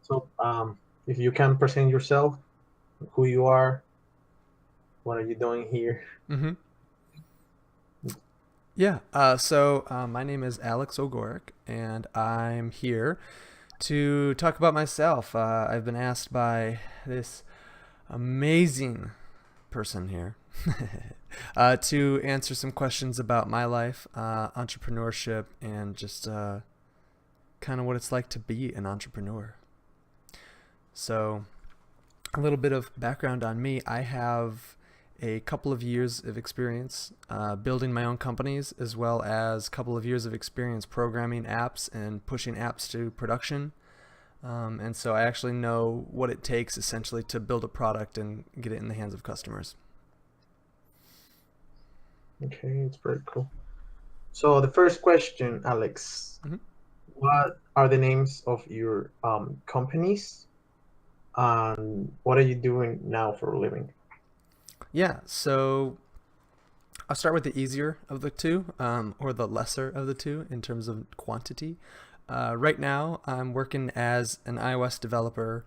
So, if you can present yourself, who you are, what are you doing here? Mm-hmm. Yeah. My name is Alex Ogoric, and I'm here to talk about myself. I've been asked by this amazing person here to answer some questions about my life, entrepreneurship, and just kind of what it's like to be an entrepreneur. So, a little bit of background on me. I have a couple of years of experience building my own companies, as well as a couple of years of experience programming apps and pushing apps to production. And so I actually know what it takes essentially to build a product and get it in the hands of customers. Okay, it's very cool. So the first question, Alex, Mm-hmm. what are the names of your companies, and what are you doing now for a living? Yeah, so I'll start with the easier of the two, or the lesser of the two in terms of quantity. Right now, I'm working as an iOS developer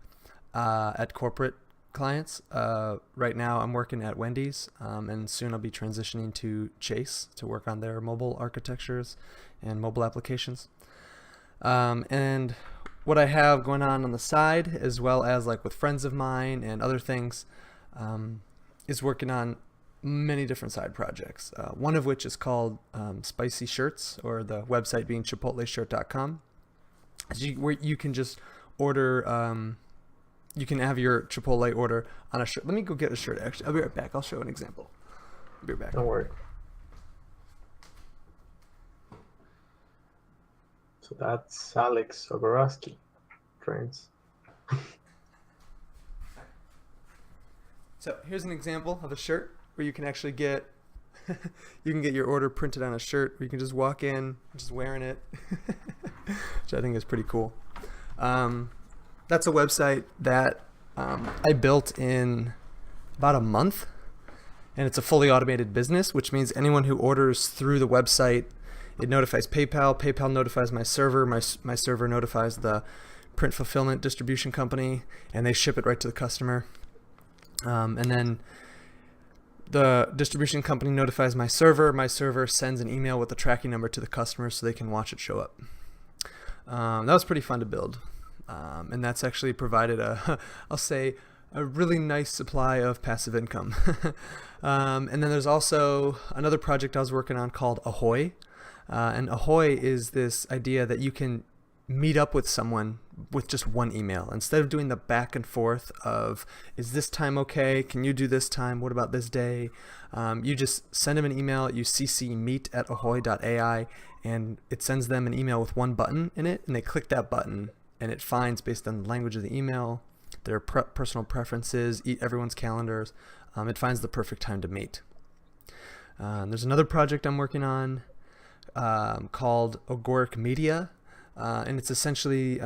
at corporate clients. Right now, I'm working at Wendy's, and soon I'll be transitioning to Chase to work on their mobile architectures and mobile applications. And what I have going on the side, as well as like with friends of mine and other things, is working on many different side projects. One of which is called Spicy Shirts, or the website being chipotleshirt.com, where you can just order. You can have your Chipotle order on a shirt. Let me go get a shirt. Actually, I'll be right back. I'll show an example. I'll be right back. Don't worry. So that's Alex Ogorowski, friends. So here's an example of a shirt where you can actually get you can get your order printed on a shirt, where you can just walk in just wearing it, which I think is pretty cool. That's a website that I built in about a month, and it's a fully automated business, which means anyone who orders through the website, it notifies PayPal. PayPal notifies my server. My server notifies the print fulfillment distribution company, and they ship it right to the customer. And then the distribution company notifies my server. My server sends an email with the tracking number to the customer so they can watch it show up. That was pretty fun to build. And that's actually provided I'll say, a really nice supply of passive income. And then there's also another project I was working on called Ahoy. And Ahoy is this idea that you can meet up with someone with just one email, instead of doing the back and forth of, is this time okay, can you do this time, what about this day. You just send them an email, you cc meet at ahoy.ai, and it sends them an email with one button in it, and they click that button, and it finds, based on the language of the email, their personal preferences, everyone's calendars. It finds the perfect time to meet. There's another project I'm working on called Ogoric Media, and it's essentially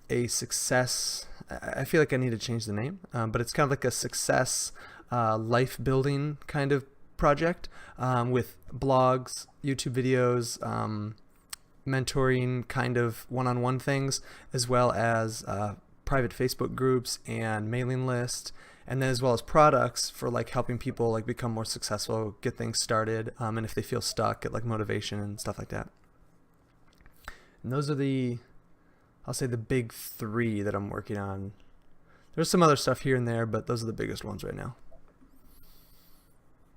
a success. I feel like I need to change the name, but it's kind of like a success life building kind of project, with blogs, YouTube videos, mentoring kind of one-on-one things, as well as private Facebook groups and mailing list, and then as well as products for like helping people like become more successful, get things started, and if they feel stuck, get like motivation and stuff like that. And those are I'll say the big three that I'm working on. There's some other stuff here and there, but those are the biggest ones right now.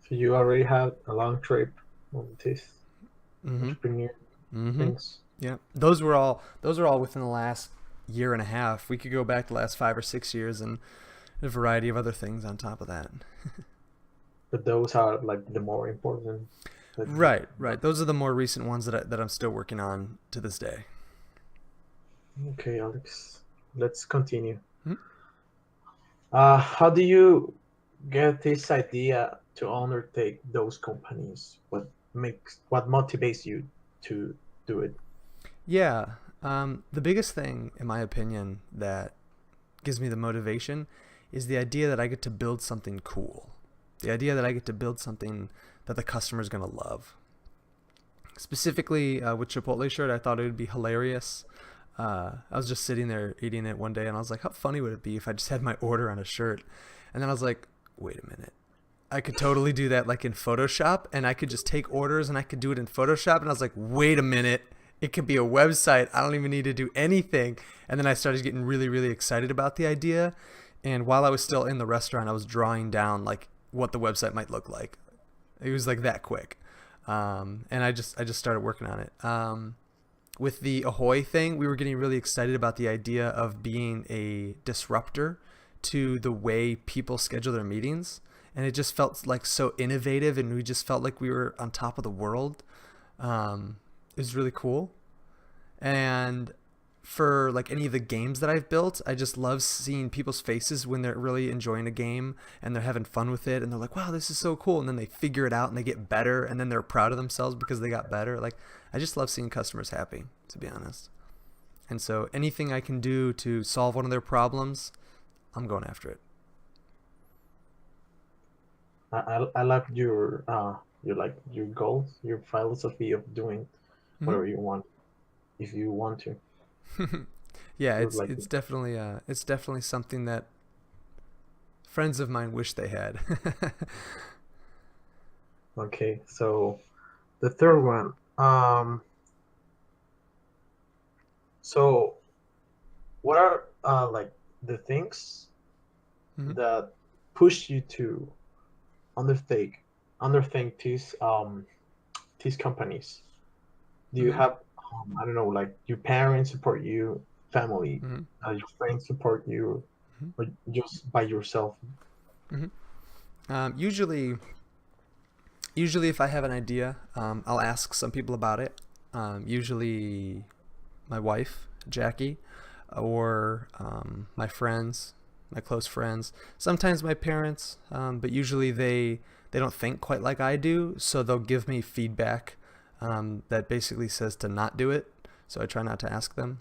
So you already had a long trip on this Mm-hmm. entrepreneur Mm-hmm. things. Yeah. Those are all within the last year and a half. We could go back the last 5 or 6 years and a variety of other things on top of that. But those are like the more important. Right, right. Those are the more recent ones that I'm still working on to this day. Okay, Alex, let's continue. Hmm? How do you get this idea to undertake those companies? What motivates you to do it? Yeah. The biggest thing, in my opinion, that gives me the motivation is the idea that I get to build something cool. The idea that I get to build something that the customer is going to love. Specifically with Chipotle shirt, I thought it would be hilarious I was just sitting there eating it one day, and I was like, how funny would it be if I just had my order on a shirt? And then I was like, wait a minute. I could totally do that like in Photoshop, and I could just take orders and I could do it in Photoshop. And I was like, wait a minute. It could be a website. I don't even need to do anything. And then I started getting really, really excited about the idea. And while I was still in the restaurant, I was drawing down like what the website might look like. It was like that quick. And I just started working on it. With the Ahoy thing, we were getting really excited about the idea of being a disruptor to the way people schedule their meetings. And it just felt like so innovative, and we just felt like we were on top of the world. It was really cool. And for like any of the games that I've built, I just love seeing people's faces when they're really enjoying a game and they're having fun with it, and they're like, wow, this is so cool. And then they figure it out and they get better, and then they're proud of themselves because they got better. Like, I just love seeing customers happy, to be honest. And so anything I can do to solve one of their problems, I'm going after it. I like your goals, your philosophy of doing whatever you want, if you want to. Yeah, Would like it's definitely something that friends of mine wish they had. Okay, so the third one. So what are like the things that push you to undertake these companies? Do you have I don't know, like your parents support you, family, your friends support you, or just by yourself? Usually if I have an idea, I'll ask some people about it. Usually my wife, Jackie, or my friends, my close friends. Sometimes my parents, but usually they don't think quite like I do, so they'll give me feedback that basically says to not do it. So I try not to ask them.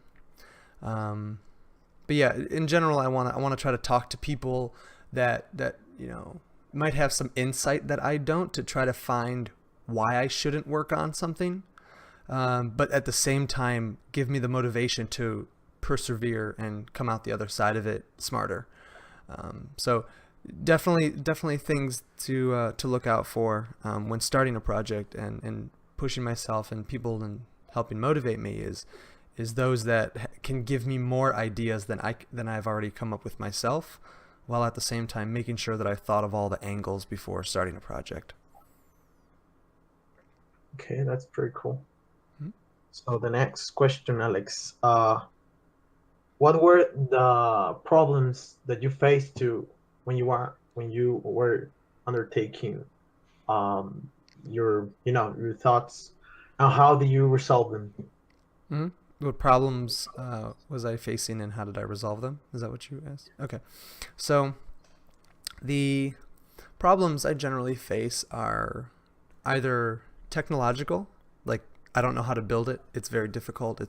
But yeah, in general, I want to try to talk to people that might have some insight that I don't, to try to find why I shouldn't work on something. But at the same time, give me the motivation to persevere and come out the other side of it smarter. So definitely things to look out for when starting a project and pushing myself, and people and helping motivate me is those that can give me more ideas than I've already come up with myself, while at the same time making sure that I've thought of all the angles before starting a project. Okay, that's pretty cool. So the next question, Alex, what were the problems that you faced when you were undertaking your thoughts, and how do you resolve them? What problems was I facing, and how did I resolve them? Is that what you asked? Okay. So the problems I generally face are either technological, like I don't know how to build it. It's very difficult.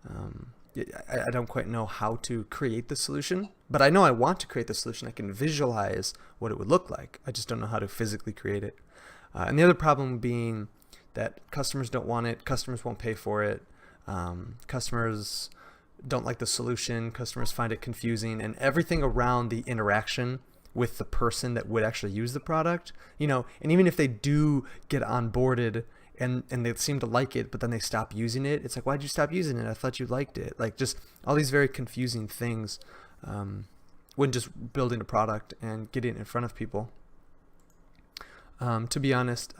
I don't quite know how to create the solution, but I know I want to create the solution. I can visualize what it would look like. I just don't know how to physically create it. And the other problem being that customers don't want it. Customers won't pay for it. Customers don't like the solution. Customers find it confusing, and everything around the interaction with the person that would actually use the product, and even if they do get onboarded and they seem to like it, but then they stop using it, it's like, why'd you stop using it? I thought you liked it. Like, just all these very confusing things when just building a product and getting it in front of people. To be honest,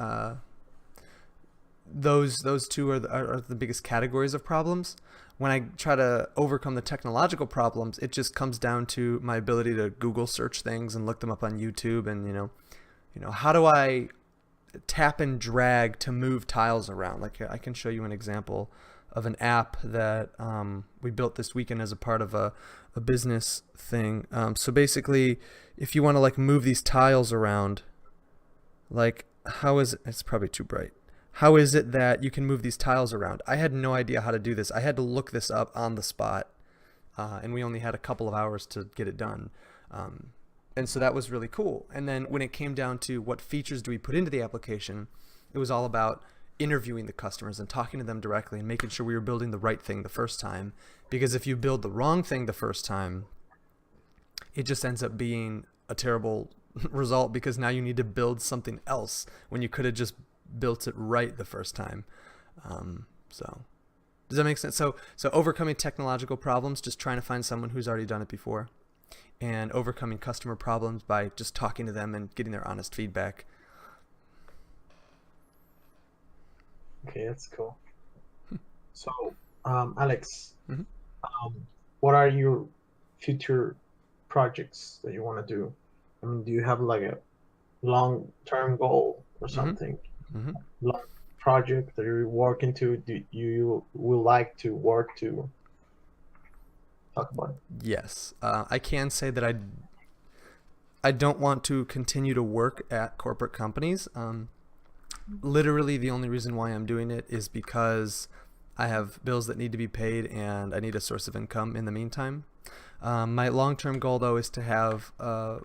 those two are the biggest categories of problems. When I try to overcome the technological problems, it just comes down to my ability to Google search things and look them up on YouTube, and how do I tap and drag to move tiles around? Like, I can show you an example of an app that we built this weekend as a part of a business thing. So basically, if you want to like move these tiles around, like, how is it? It's probably too bright. How is it that you can move these tiles around? I had no idea how to do this. I had to look this up on the spot, and we only had a couple of hours to get it done. And so that was really cool. And then when it came down to what features do we put into the application, it was all about interviewing the customers and talking to them directly and making sure we were building the right thing the first time. Because if you build the wrong thing the first time, it just ends up being a terrible result, because now you need to build something else when you could have just built it right the first time. So does that make sense? So overcoming technological problems, just trying to find someone who's already done it before, and overcoming customer problems by just talking to them and getting their honest feedback. Okay, that's cool. So, Alex, Mm-hmm. What are your future projects that you want to do? I mean, do you have like a long-term goal or something? Mm-hmm. Long project that you're working to? Do you would like to work to talk about it? Yes, I can say that I don't want to continue to work at corporate companies. Literally, the only reason why I'm doing it is because I have bills that need to be paid and I need a source of income in the meantime. My long-term goal, though, is to have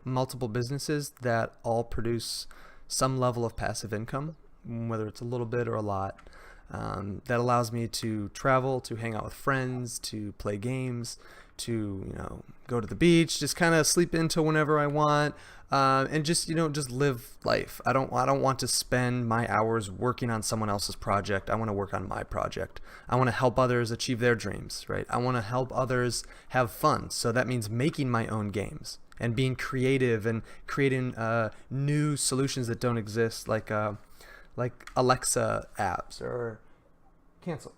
multiple businesses that all produce some level of passive income, whether it's a little bit or a lot. That allows me to travel, to hang out with friends, to play games, to go to the beach, just kind of sleep into whenever I want, and just live life. I don't want to spend my hours working on someone else's project. I want to work on my project. I want to help others achieve their dreams, right? I want to help others have fun. So that means making my own games and being creative and creating new solutions that don't exist, like Alexa apps, or cancel,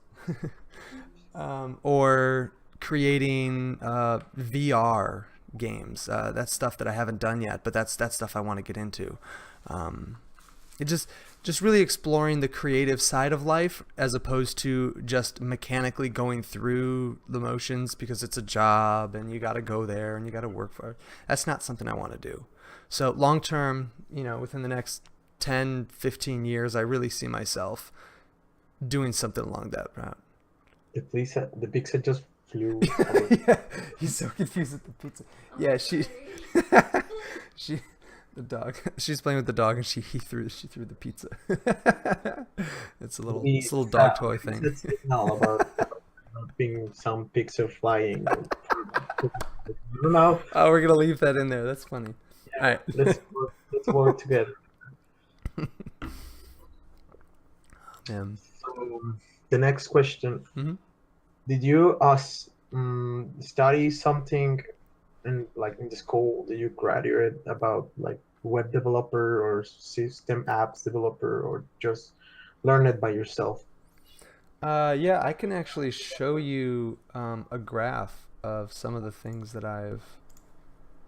or creating VR games. That's stuff that I haven't done yet, but that's stuff I want to get into. It just really exploring the creative side of life, as opposed to just mechanically going through the motions because it's a job and you got to go there and you got to work for it. That's not something I want to do. So long term, within the next 10, 15 years, I really see myself doing something along that route. The pizza just flew away. Yeah, he's so confused with the pizza. Yeah, she the dog. She's playing with the dog, and she threw the pizza. It's a little dog toy thing. It's a signal about being some pizza flying. I don't know. Oh, we're gonna leave that in there. That's funny. Yeah, All right. let's work together. So the next question: Mm-hmm. Did you study something in the school that you graduate about, like web developer or system apps developer, or just learn it by yourself? Yeah, I can actually show you a graph of some of the things that I've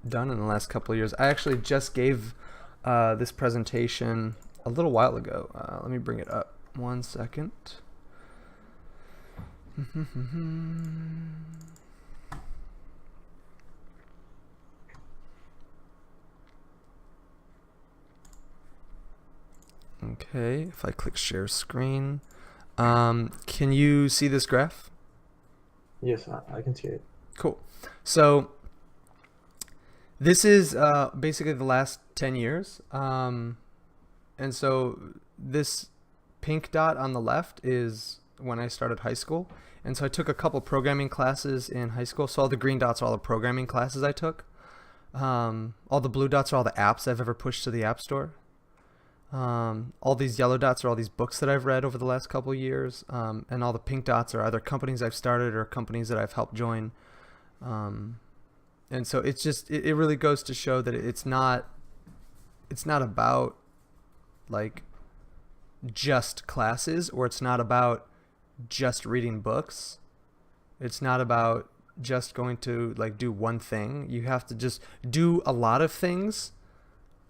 done in the last couple of years. I actually just gave this presentation a little while ago. Let me bring it up. 1 second. Okay, if I click share screen, can you see this graph? Yes, I can see it. Cool. So this is basically the last 10 years. And so this pink dot on the left is when I started high school. And so I took a couple programming classes in high school. So all the green dots are all the programming classes I took. All the blue dots are all the apps I've ever pushed to the App Store. All these yellow dots are all these books that I've read over the last couple of years. And all the pink dots are either companies I've started or companies that I've helped join. And so it's just, it really goes to show that it's not about like just classes, or it's not about just reading books. It's not about just going to like do one thing. You have to just do a lot of things,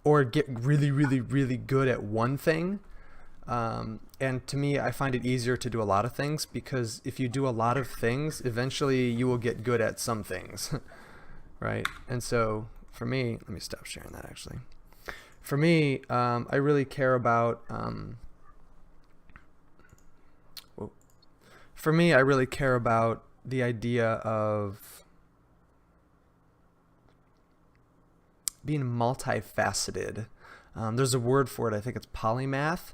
or get really, really, really good at one thing. And to me, I find it easier to do a lot of things, because if you do a lot of things, eventually you will get good at some things, right? And so for me, let me stop sharing that actually. For me, I really care about, the idea of being multifaceted. There's a word for it. I think it's polymath.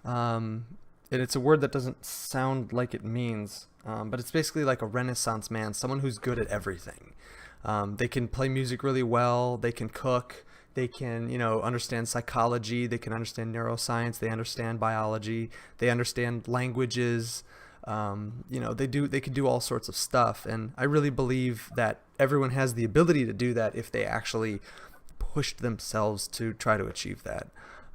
And And it's a word that doesn't sound like it means, but it's basically like a Renaissance man, someone who's good at everything. They can play music really well. They can cook. They can, understand psychology. They can understand neuroscience. They understand biology. They understand languages. They can do all sorts of stuff. And I really believe that everyone has the ability to do that if they actually pushed themselves to try to achieve that.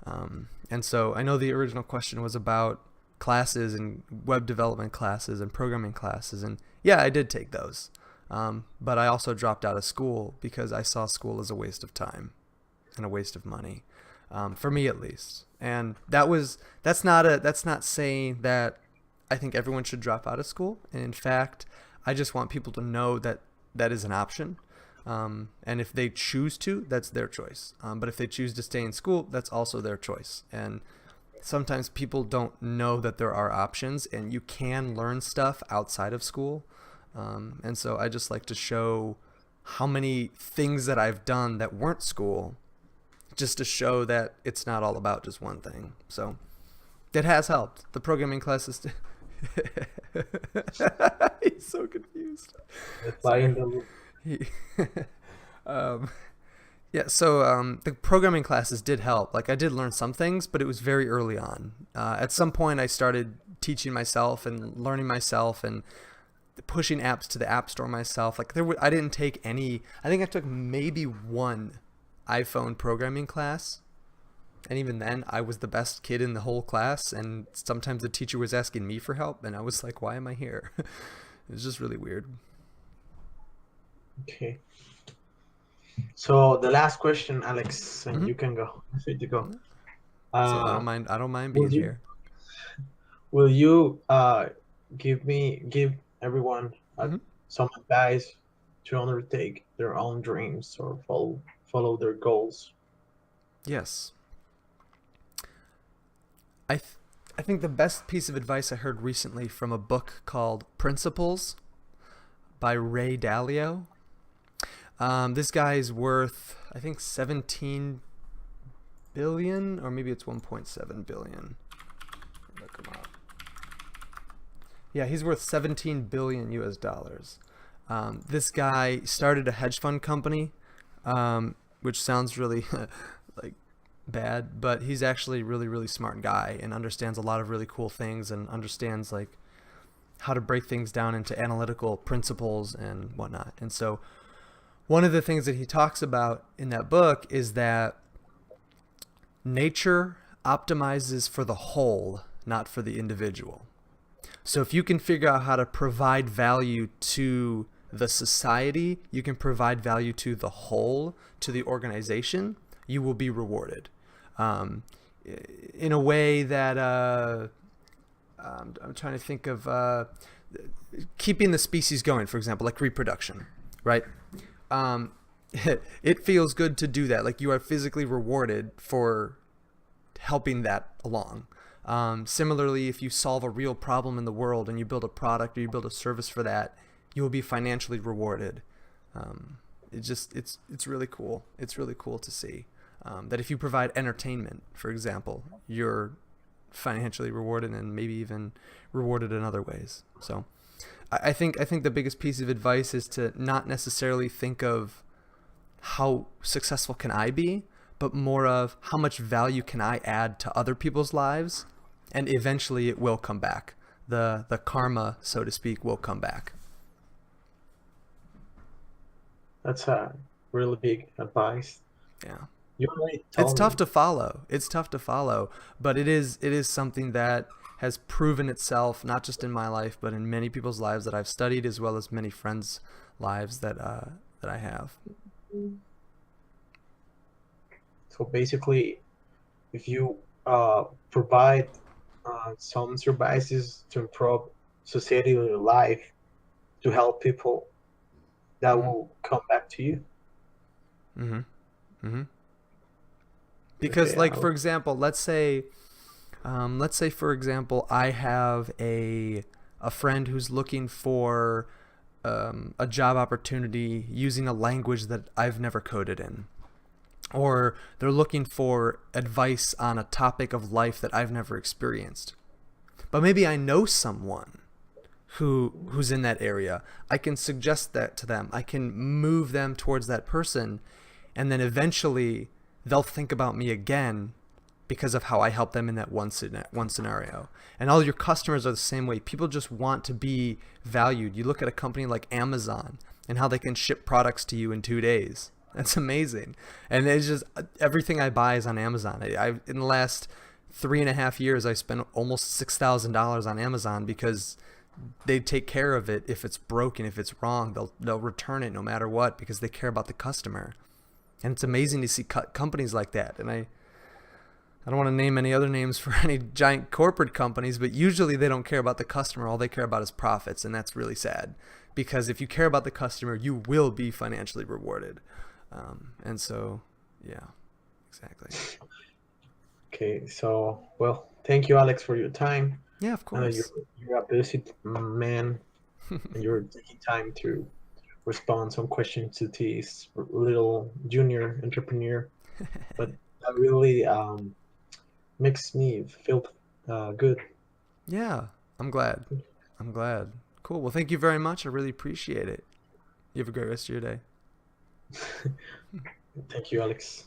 And so I know the original question was about classes and web development classes and programming classes. And yeah, I did take those. But I also dropped out of school because I saw school as a waste of time and a waste of money, for me at least. And that's not saying that I think everyone should drop out of school. And in fact, I just want people to know that that is an option. And if they choose to, that's their choice. But if they choose to stay in school, that's also their choice. And sometimes people don't know that there are options and you can learn stuff outside of school. And so I just like to show how many things that I've done that weren't school, just to show that it's not all about just one thing. So it has helped. The programming classes. He's so confused. The programming classes did help. Like I did learn some things, but it was very early on. At some point I started teaching myself and learning myself and pushing apps to the app store myself. Like I didn't take any. I think I took maybe one iPhone programming class, and even then I was the best kid in the whole class, and sometimes the teacher was asking me for help and I was like, why am I here? It was just really weird. Okay, so the last question, Alex, and you can go. Free to go. So I don't mind being here. Will you give everyone some advice to undertake their own dreams or follow their goals? Yes. I think the best piece of advice I heard recently from a book called Principles by Ray Dalio. This guy's worth, I think, 17 billion, or maybe it's 1.7 billion. Look him up. Yeah, he's worth 17 billion US dollars. This guy started a hedge fund company, which sounds really like bad, but he's actually a really, really smart guy and understands a lot of really cool things and understands like how to break things down into analytical principles and whatnot. And so one of the things that he talks about in that book is that nature optimizes for the whole, not for the individual. So if you can figure out how to provide value to the society, you can provide value to the whole, to the organization, you will be rewarded. In a way that I'm trying to think of keeping the species going, for example, like reproduction, right? It feels good to do that. Like you are physically rewarded for helping that along. Similarly, if you solve a real problem in the world and you build a product or you build a service for that, you will be financially rewarded. It's really cool. It's really cool to see that if you provide entertainment, for example, you're financially rewarded and maybe even rewarded in other ways. So I think the biggest piece of advice is to not necessarily think of how successful can I be, but more of how much value can I add to other people's lives, and eventually it will come back. The karma, so to speak, will come back. That's a really big advice. Yeah. It's tough to follow. But it is something that has proven itself, not just in my life, but in many people's lives that I've studied, as well as many friends' lives that I have. So basically, if you provide some services to improve society or your life, to help people, that will come back to you. Because, for example, let's say for example, I have a friend who's looking for a job opportunity using a language that I've never coded in, or they're looking for advice on a topic of life that I've never experienced. But maybe I know someone who's in that area. I can suggest that to them. I can move them towards that person, and then eventually they'll think about me again because of how I help them in that one scenario. And all your customers are the same way. People just want to be valued. You look at a company like Amazon and how they can ship products to you in 2 days. That's amazing. And it's just everything I buy is on Amazon. In the last 3.5 years, I spent almost $6,000 on Amazon because they take care of it. If it's broken, if it's wrong, they'll return it no matter what because they care about the customer. And it's amazing to see companies like that. And I don't want to name any other names for any giant corporate companies, but usually they don't care about the customer. All they care about is profits, and that's really sad. Because if you care about the customer, you will be financially rewarded. And so, yeah, exactly. Okay, so, well, thank you, Alex, for your time. Yeah, of course. You're a busy man, and you're taking time to respond some questions to this little junior entrepreneur. But that really makes me feel good. Yeah, I'm glad. Cool. Well, thank you very much. I really appreciate it. You have a great rest of your day. Thank you, Alex.